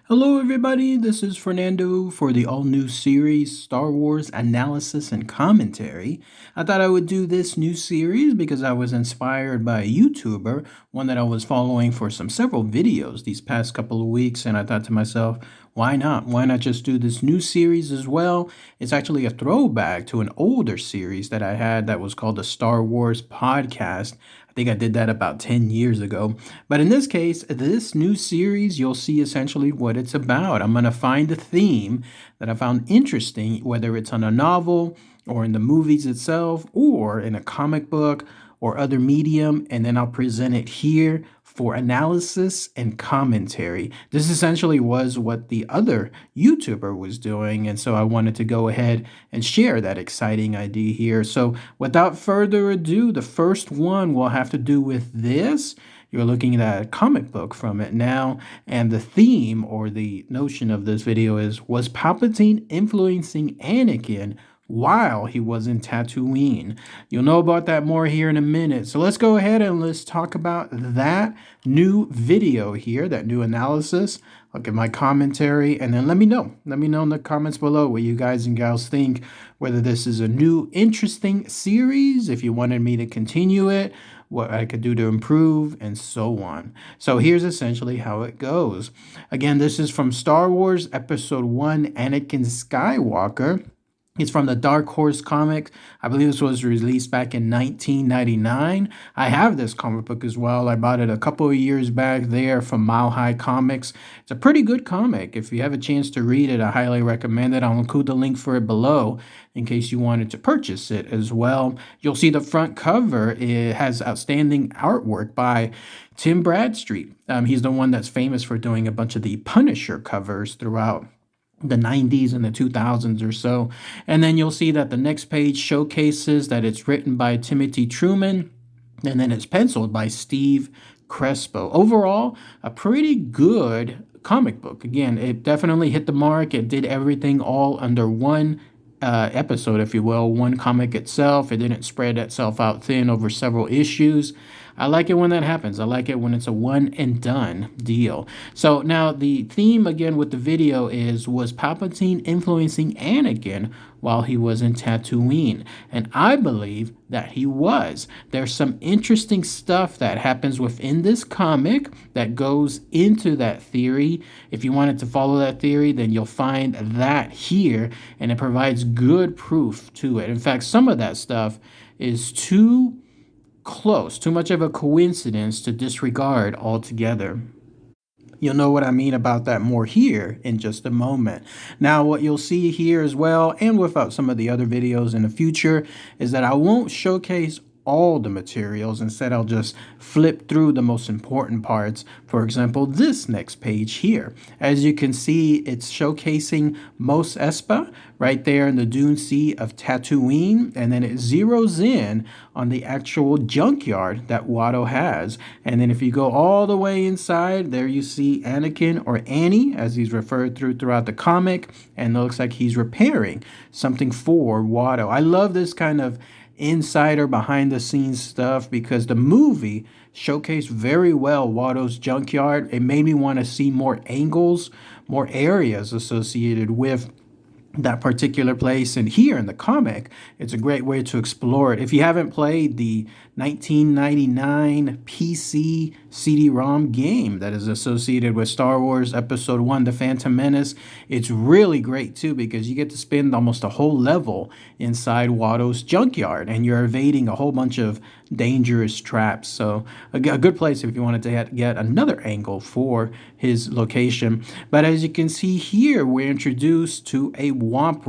Hello, everybody. This is Fernando for the all new series Star Wars Analysis and Commentary. I thought I would do this new series because I was inspired by a YouTuber, one that I was following for several videos these past couple of weeks, and I thought to myself, why not? Why not just do this new series as well? It's actually a throwback to an older series that I had that was called the Star Wars Podcast. I think I did that about 10 years ago. But in this case, this new series, you'll see essentially what it's about. I'm going to find a theme that I found interesting, whether it's on a novel or in the movies itself or in a comic book or other medium, and then I'll present it here for analysis and commentary. This essentially was what the other YouTuber was doing, and so I wanted to go ahead and share that exciting idea here. So without further ado, the first one will have to do with this. You're looking at a comic book from it now, and the theme or the notion of this video is, was Palpatine influencing Anakin while he was in Tatooine? You'll know about that more here in a minute. So let's go ahead and let's talk about that new video here, that new analysis. I'll give my commentary and then let me know. Let me know in the comments below what you guys and gals think, whether this is a new interesting series, if you wanted me to continue it, what I could do to improve, and so on. So here's essentially how it goes. Again, this is from Star Wars Episode 1, Anakin Skywalker. It's from the Dark Horse comic. I believe this was released back in 1999. I have this comic book as well. I bought it a couple of years back there from Mile High Comics. It's a pretty good comic. If you have a chance to read it, I highly recommend it. I'll include the link for it below in case you wanted to purchase it as well. You'll see the front cover. It has outstanding artwork by Tim Bradstreet. He's the one that's famous for doing a bunch of the Punisher covers throughout the 90s and the 2000s or so. And then you'll see that the next page showcases that it's written by Timothy Truman, and then it's penciled by Steve Crespo. Overall, a pretty good comic book. Again, it definitely hit the mark. It did everything all under one episode, if you will, one comic itself. It didn't spread itself out thin over several issues. I like it when that happens. I like it when it's a one and done deal. So now the theme again with the video is, was Palpatine influencing Anakin while he was in Tatooine? And I believe that he was. There's some interesting stuff that happens within this comic that goes into that theory. If you wanted to follow that theory, then you'll find that here, and it provides good proof to it. In fact, some of that stuff is too much of a coincidence to disregard altogether. You'll know what I mean about that more here in just a moment. Now, what you'll see here as well, and without some of the other videos in the future, is that I won't showcase all the materials. Instead, I'll just flip through the most important parts. For example, this next page here. As you can see, it's showcasing Mos Espa right there in the Dune Sea of Tatooine, and then it zeroes in on the actual junkyard that Watto has. And then if you go all the way inside, there you see Anakin, or Annie, as he's referred throughout the comic, and it looks like he's repairing something for Watto. I love this kind of insider behind the scenes stuff because the movie showcased very well Watto's junkyard. It made me want to see more angles, more areas associated with that particular place. And here in the comic, it's a great way to explore it. If you haven't played the 1999 PC CD-ROM game that is associated with Star Wars Episode 1, The Phantom Menace, it's really great too because you get to spend almost a whole level inside Watto's junkyard and you're evading a whole bunch of dangerous traps. So a good place if you wanted to get another angle for his location. But as you can see here, we're introduced to a Womp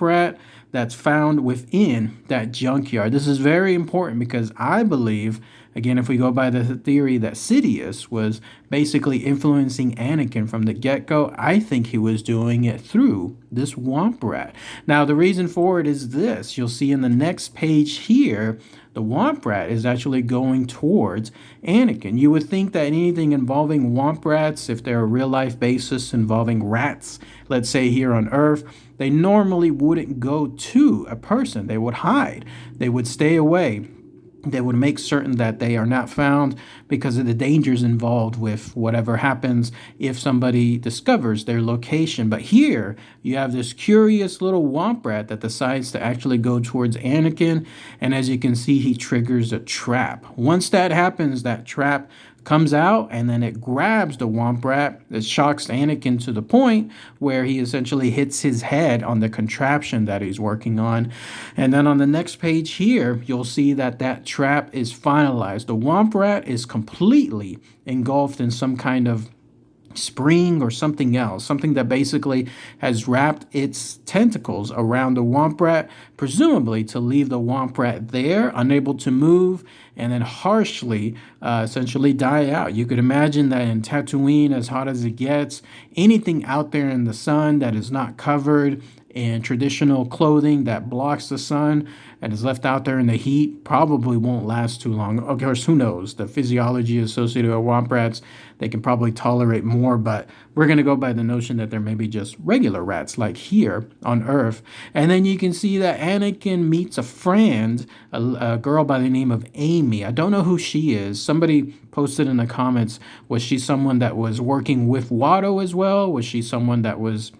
rat that's found within that junkyard. This is very important because I believe, again, if we go by the theory that Sidious was basically influencing Anakin from the get-go, I think he was doing it through this Womp rat. Now, the reason for it is this. You'll see in the next page here, the Womp rat is actually going towards Anakin. You would think that anything involving Womp rats, if they're a real-life basis involving rats, let's say here on Earth, they normally wouldn't go to a person. They would hide. They would stay away. They would make certain that they are not found because of the dangers involved with whatever happens if somebody discovers their location. But here you have this curious little womp rat that decides to actually go towards Anakin. And as you can see, he triggers a trap. Once that happens, that trap comes out and then it grabs the womp rat. It shocks Anakin to the point where he essentially hits his head on the contraption that he's working on. And then on the next page here, you'll see that that trap is finalized. The womp rat is completely engulfed in some kind of spring or something else, something that basically has wrapped its tentacles around the womp rat, presumably to leave the womp rat there, unable to move, and then harshly essentially die out. You could imagine that in Tatooine, as hot as it gets, anything out there in the sun that is not covered in traditional clothing that blocks the sun and is left out there in the heat probably won't last too long. Of course, who knows? The physiology associated with womp rats, they can probably tolerate more, but we're going to go by the notion that they're maybe just regular rats like here on Earth. And then you can see that Anakin meets a friend, a girl by the name of Amy. I don't know who she is. Somebody posted in the comments, was she someone that was working with Watto as well? Was she someone that was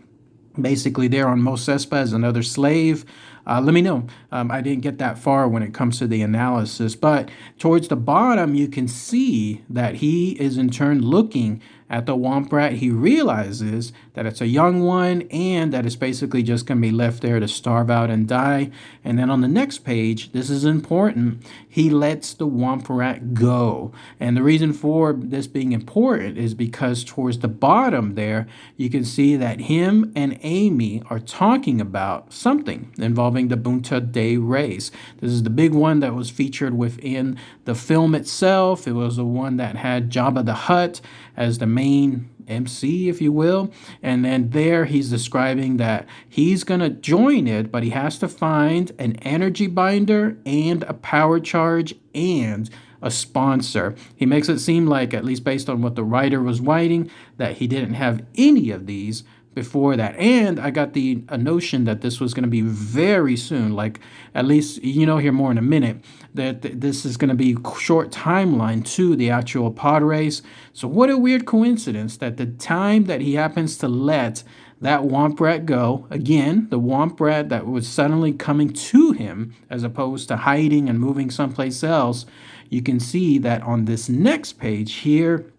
basically there on Mos Espa as another slave? Let me know. I didn't get that far when it comes to the analysis, but towards the bottom, you can see that he is in turn looking at the womp rat. He realizes that it's a young one and that it's basically just going to be left there to starve out and die. And then on the next page, this is important, he lets the womp rat go. And the reason for this being important is because towards the bottom there, you can see that him and Amy are talking about something involving the Bunta Day race. This is the big one that was featured within the film itself. It was the one that had Jabba the Hutt as the main MC, if you will. And then there he's describing that he's going to join it, but he has to find an energy binder and a power charge and a sponsor. He makes it seem like, at least based on what the writer was writing, that he didn't have any of these before that. And I got a notion that this was going to be very soon, like at least, hear more in a minute, that this is going to be short timeline to the actual pod race. So what a weird coincidence that the time that he happens to let that womp rat go, again, the womp rat that was suddenly coming to him as opposed to hiding and moving someplace else, you can see that on this next page here,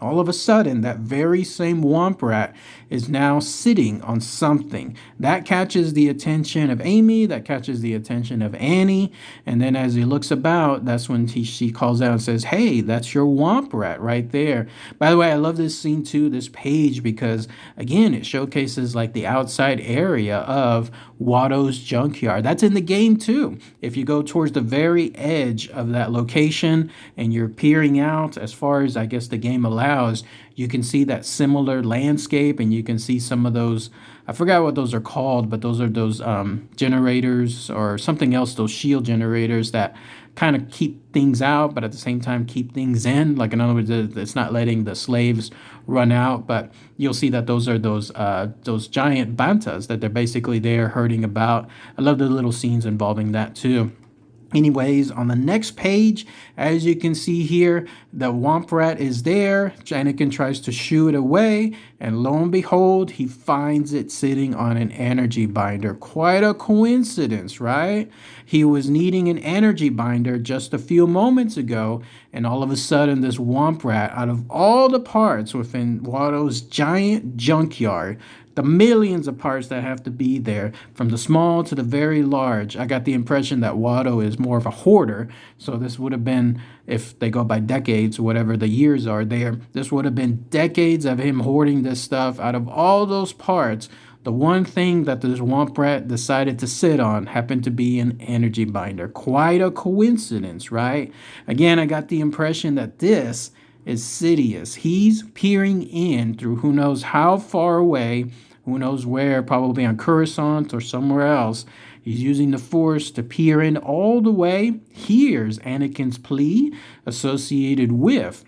all of a sudden, that very same womp rat is now sitting on something. That catches the attention of Amy, that catches the attention of Annie, and then as he looks about, that's when she calls out and says, "Hey, that's your womp rat right there." By the way, I love this scene too, this page, because again, it showcases like the outside area of Watto's junkyard. That's in the game too. If you go towards the very edge of that location and you're peering out as far as I guess the game allows, you can see that similar landscape, and you can see some of those, I forgot what those are called, but those are those generators or something else, those shield generators that kind of keep things out, but at the same time keep things in. Like in other words, it's not letting the slaves run out, but you'll see that those are those giant bantas that they're basically there herding about. I love the little scenes involving that too. Anyways, on the next page, as you can see here, the womp rat is there. Anakin tries to shoo it away, and lo and behold, he finds it sitting on an energy binder. Quite a coincidence, right? He was needing an energy binder just a few moments ago, and all of a sudden, this womp rat, out of all the parts within Watto's giant junkyard, the millions of parts that have to be there, from the small to the very large. I got the impression that Watto is more of a hoarder. So this would have been, if they go by decades, whatever the years are there, this would have been decades of him hoarding this stuff. Out of all those parts, the one thing that this womp rat decided to sit on happened to be an energy binder. Quite a coincidence, right? Again, I got the impression that this is Sidious. He's peering in through who knows how far away, who knows where, probably on Coruscant or somewhere else. He's using the Force to peer in all the way. Here's Anakin's plea associated with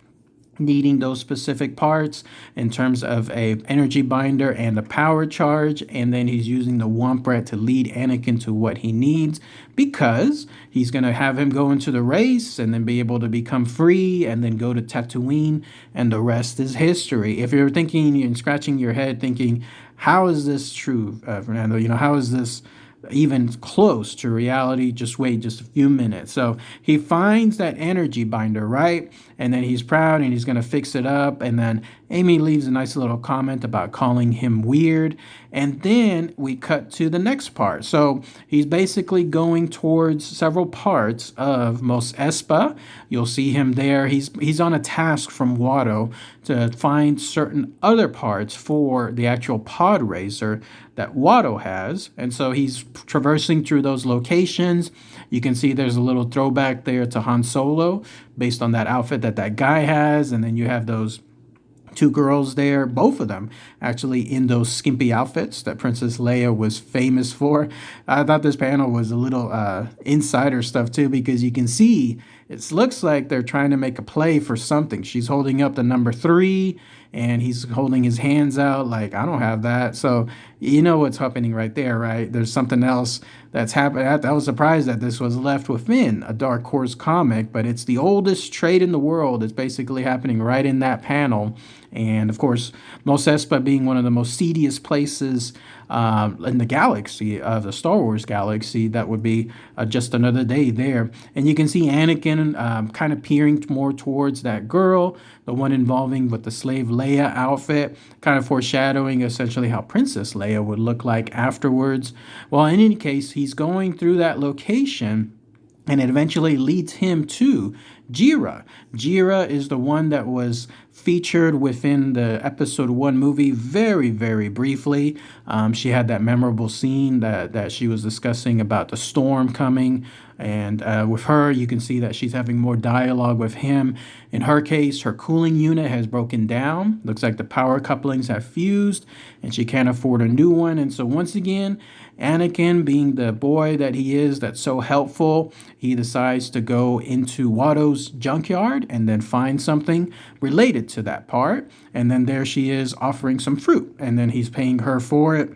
needing those specific parts in terms of a energy binder and a power charge, and then he's using the Womp Rat to lead Anakin to what he needs, because he's going to have him go into the race and then be able to become free and then go to Tatooine, and the rest is history. If you're thinking and scratching your head thinking, how is this true, Fernando? How is this even close to reality? Just wait just a few minutes. So he finds that energy binder, right? And then he's proud and he's going to fix it up. And then Amy leaves a nice little comment about calling him weird. And then we cut to the next part. So he's basically going towards several parts of Mos Espa. You'll see him there. He's on a task from Watto to find certain other parts for the actual pod racer that Watto has. And so he's traversing through those locations. You can see there's a little throwback there to Han Solo based on that outfit that guy has. And then you have those two girls there, both of them actually in those skimpy outfits that Princess Leia was famous for. I thought this panel was a little insider stuff too, because you can see it looks like they're trying to make a play for something. She's holding up the number 3 and he's holding his hands out like, I don't have that. So you know what's happening right there, right? There's something else that's happened. I was surprised that this was left within a Dark Horse comic, but it's the oldest trade in the world. It's basically happening right in that panel. And of course, Mos Espa being one of the most seediest places in the galaxy, of the Star Wars galaxy, that would be just another day there. And you can see Anakin kind of peering more towards that girl, the one involving with the slave Leia outfit, kind of foreshadowing essentially how Princess Leia would look like afterwards. Well, in any case, he's going through that location, and it eventually leads him to Jira. Jira is the one that was featured within the episode 1 movie very, very briefly. She had that memorable scene that she was discussing about the storm coming. And with her, you can see that she's having more dialogue with him. In her case, her cooling unit has broken down. Looks like the power couplings have fused, and she can't afford a new one. And so once again, Anakin, being the boy that he is, that's so helpful, he decides to go into Watto's junkyard and then find something related to that part. And then there she is offering some fruit, and then he's paying her for it,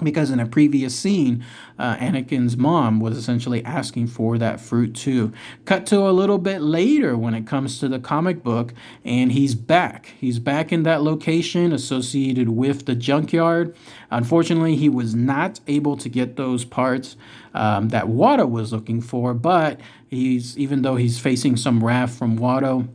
because in a previous scene, Anakin's mom was essentially asking for that fruit too. Cut to a little bit later when it comes to the comic book, and he's back. He's back in that location associated with the junkyard. Unfortunately, he was not able to get those parts that Watto was looking for, but even though he's facing some wrath from Watto,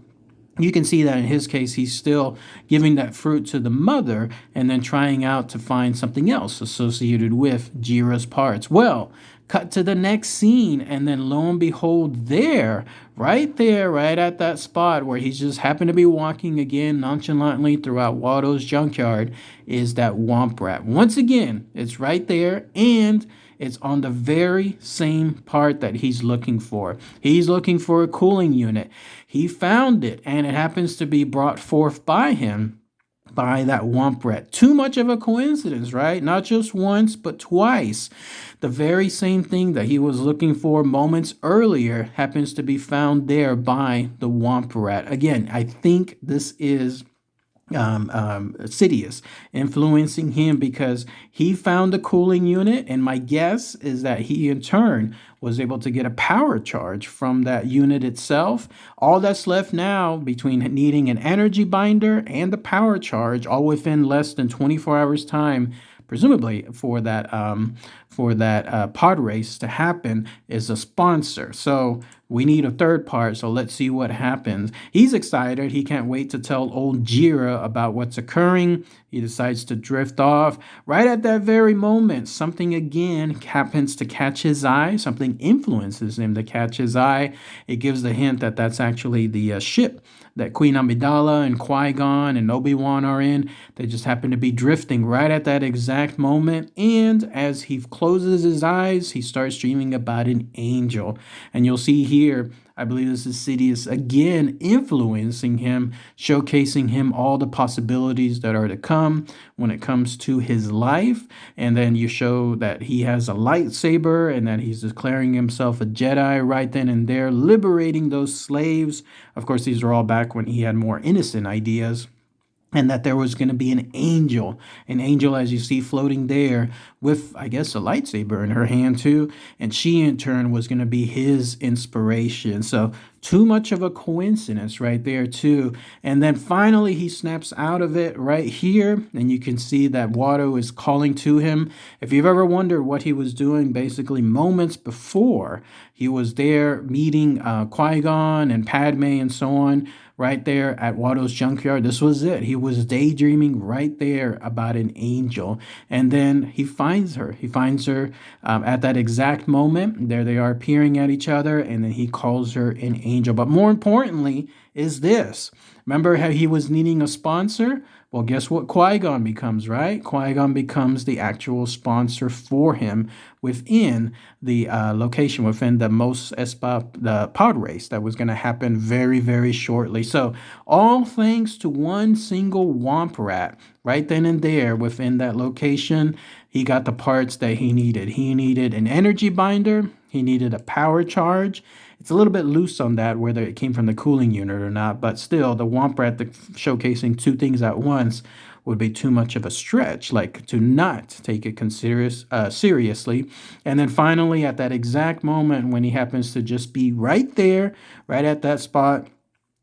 you can see that in his case, he's still giving that fruit to the mother and then trying out to find something else associated with Jira's parts. Well, cut to the next scene, and then lo and behold, right at that spot where he's just happened to be walking again nonchalantly throughout Watto's junkyard, is that Womp Rat. Once again, it's right there, and it's on the very same part that he's looking for. He's looking for a cooling unit. He found it, and it happens to be brought forth by him, by that Womp Rat. Too much of a coincidence, right? Not just once, but twice. The very same thing that he was looking for moments earlier happens to be found there by the Womp Rat. Again, I think this is Sidious influencing him, because he found the cooling unit, and my guess is that he in turn was able to get a power charge from that unit itself. All that's left now between needing an energy binder and the power charge, all within less than 24 hours time, presumably for that pod race to happen, is a sponsor. So we need a third part, so let's see what happens. He's excited. He can't wait to tell old Jira about what's occurring. He decides to drift off. Right at that very moment, something again happens to catch his eye. Something influences him to catch his eye. It gives the hint that that's actually the ship that Queen Amidala and Qui-Gon and Obi-Wan are in. They just happen to be drifting right at that exact moment. And as he closes his eyes, he starts dreaming about an angel. And you'll see here, I believe this is Sidious again influencing him, showcasing him all the possibilities that are to come when it comes to his life. And then you show that he has a lightsaber and that he's declaring himself a Jedi right then and there, liberating those slaves. Of course, these are all back when he had more innocent ideas. And that there was going to be an angel, as you see floating there with, I guess, a lightsaber in her hand too. And she in turn was going to be his inspiration. So too much of a coincidence right there too. And then finally he snaps out of it right here. And you can see that Watto is calling to him. If you've ever wondered what he was doing, basically moments before, he was there meeting Qui-Gon and Padme and so on, right there at Watto's junkyard. This was it. He was daydreaming right there about an angel. And then he finds her. He finds her at that exact moment. There they are peering at each other. And then he calls her an angel. But more importantly is this. Remember how he was needing a sponsor? Well, guess what Qui-Gon becomes, right? Qui-Gon becomes the actual sponsor for him within the location, within the the pod race that was going to happen very, very shortly. So all thanks to one single Womp rat right then and there within that location, he got the parts that he needed. He needed an energy binder. He needed a power charge. It's a little bit loose on that, whether it came from the cooling unit or not, but still, the Womp Rat showcasing two things at once would be too much of a stretch, like to not take it seriously. And then finally, at that exact moment when he happens to just be right there, right at that spot,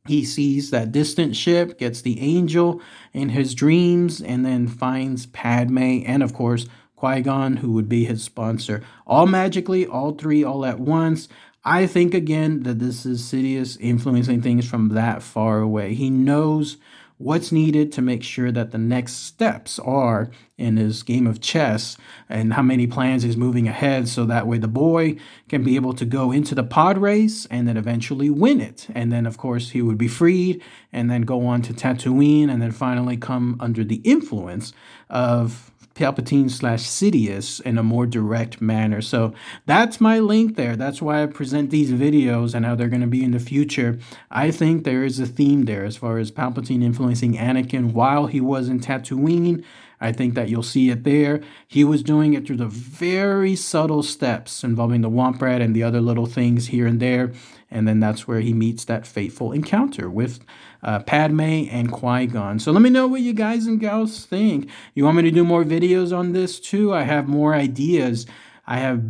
he sees that distant ship, gets the angel in his dreams, and then finds Padme and, of course, Qui-Gon, who would be his sponsor. All magically, all three, all at once. I think, again, that this is Sidious influencing things from that far away. He knows what's needed to make sure that the next steps are in his game of chess and how many plans he's moving ahead, so that way the boy can be able to go into the pod race and then eventually win it. And then, of course, he would be freed and then go on to Tatooine and then finally come under the influence of Palpatine / Sidious in a more direct manner. So that's my link there. That's why I present these videos and how they're going to be in the future. I think there is a theme there as far as Palpatine influencing Anakin while he was in Tatooine. I think that you'll see it there. He was doing it through the very subtle steps involving the Womp Rat and the other little things here and there. And then that's where he meets that fateful encounter with Padme and Qui-Gon. So let me know what you guys and gals think. You want me to do more videos on this too? I have more ideas. I have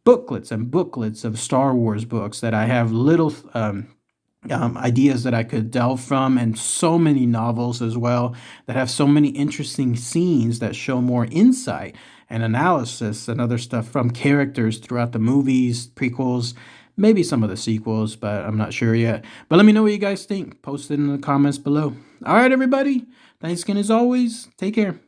booklets and booklets of Star Wars books that I have little ideas that I could delve from, and so many novels as well that have so many interesting scenes that show more insight and analysis and other stuff from characters throughout the movies, prequels, maybe some of the sequels, but I'm not sure yet. But let me know what you guys think. Post it in the comments below. All right, everybody. Thanks again as always. Take care.